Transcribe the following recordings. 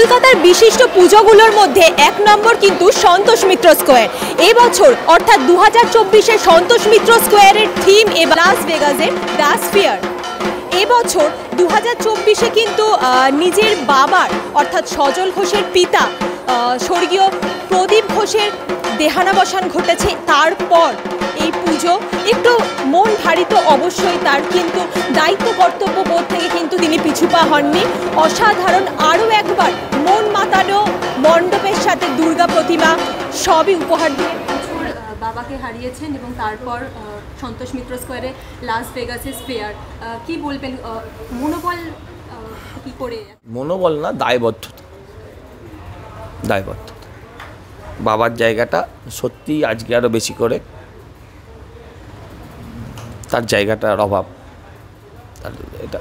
কলকাতার বিশিষ্ট পুজোগুলোর মধ্যে এক নম্বর কিন্তু সন্তোষ মিত্র স্কোয়ার। এবছর অর্থাৎ 2024-এ সন্তোষ মিত্র স্কোয়ারের থিম এবার লাস ভেগাসের দ্য স্ফিয়ার। এবছর 2024-এ কিন্তু নিজের বাবার অর্থাৎ সজল ঘোষের পিতা স্বর্গীয় প্রদীপ ঘোষের দেহানাবসান ঘটেছে। তারপর এই পুজো একটু মন ভারী তো অবশ্যই, তার কিন্তু দায়িত্ব কর্তব্য বোধ থেকে কিন্তু তিনি পিছুপা হননি। অসাধারণ আরও একবার মন মাতানো মণ্ডপের সাথে দুর্গা প্রতিমা সবই উপহার দিয়ে বাবাকে হারিয়েছেন এবং তারপর সন্তোষ মিত্র স্কোয়ারে লাস ভেগাসের স্ফিয়ার। কি বলবেন, মনোবল কি করে? মনোবল না, দায়বদ্ধতা। বাবার জায়গাটা সত্যিই আজকে আরও বেশি করে তার জায়গাটার অভাব, এটা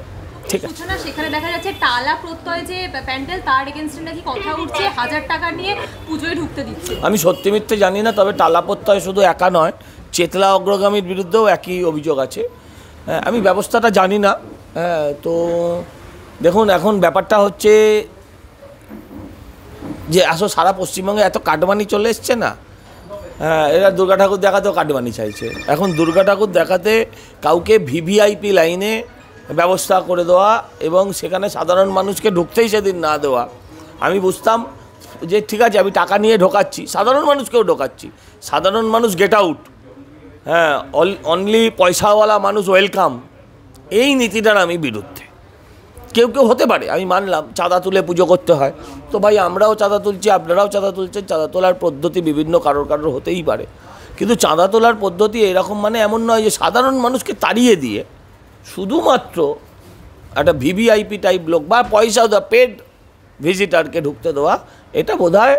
ঠিক আছে। সেখানে দেখা যাচ্ছে টালা প্রত্যয় যে প্যান্ডেল, তার এগেনস্টে নাকি কথা উঠছে 1000 টাকা নিয়ে পুজোয় ঢুকতে দিচ্ছে। আমি সত্যি মিথ্যে জানি না, তবে টালা প্রত্যয় শুধু একা নয়, চেতলা অগ্রগামীর বিরুদ্ধেও একই অভিযোগ আছে। আমি ব্যবস্থাটা জানি না। তো দেখুন, এখন ব্যাপারটা হচ্ছে যে আসলে সারা পশ্চিমবঙ্গে এত কাটমানি চলে এসছে না। এরা দুর্গা ঠাকুর দেখাতেও কাটমানি চাইছে। এখন দুর্গা ঠাকুর দেখাতে কাউকে ভিভিআইপি লাইনে ব্যবস্থা করে দেওয়া এবং সেখানে সাধারণ মানুষকে ঢুকতেই সেদিন না দেওয়া, আমি বুঝতাম যে ঠিক আছে, আমি টাকা নিয়ে ঢোকাচ্ছি, সাধারণ মানুষকেও ঢোকাচ্ছি, সাধারণ মানুষ গেট আউট, অনলি পয়সাওয়ালা মানুষ ওয়েলকাম, এই নীতিটার আমি বিরুদ্ধে। কেউ কেউ হতে পারে, আমি মানলাম চাঁদা তুলে পুজো করতে হয়, তো ভাই আমরাও চাঁদা তুলছি, আপনারাও চাঁদা তুলছেন, চাঁদা তোলার পদ্ধতি বিভিন্ন কারোর হতেই পারে, কিন্তু চাঁদা তোলার পদ্ধতি এরকম মানে এমন নয় যে সাধারণ মানুষকে তাড়িয়ে দিয়ে শুধুমাত্র একটা ভিভিআইপি টাইপ লোক বা পয়সা দেওয়া পেড ভিজিটারকে ঢুকতে দেওয়া, এটা বোধহয়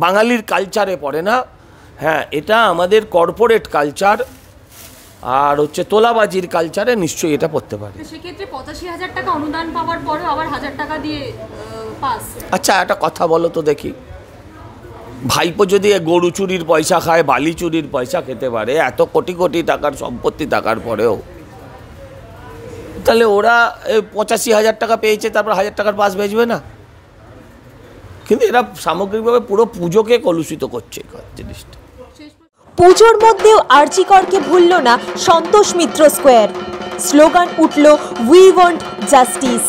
বাঙালির কালচারে পড়ে না। হ্যাঁ, এটা আমাদের কর্পোরেট কালচার আর হচ্ছে তোলাবাজির কালচারে নিশ্চয়ই এটা পড়তে পারে। সেক্ষেত্রে 85,000 টাকা অনুদান পাওয়ার পরেও আবার 1000 টাকা দিয়ে পাস। আচ্ছা, একটা কথা বলো তো দেখি, ভাইপো যদি গরু চুরির পয়সা খায়, বালি চুরির পয়সা খেতে পারে, এত কোটি কোটি টাকার সম্পত্তি থাকার পরেও, তাহলে ওরা 85,000 টাকা পেয়েছে, তারপর 1000 টাকার পাস বেচবে না? কিন্তু এরা সামগ্রিকভাবে পুরো পুজোকে কলুষিত করছে জিনিসটা। পুজোর মধ্যেও আরজিকরকে ভুলল না সন্তোষ মিত্র স্কোয়ার। স্লোগান উঠল, উই ওয়ান্ট জাস্টিস।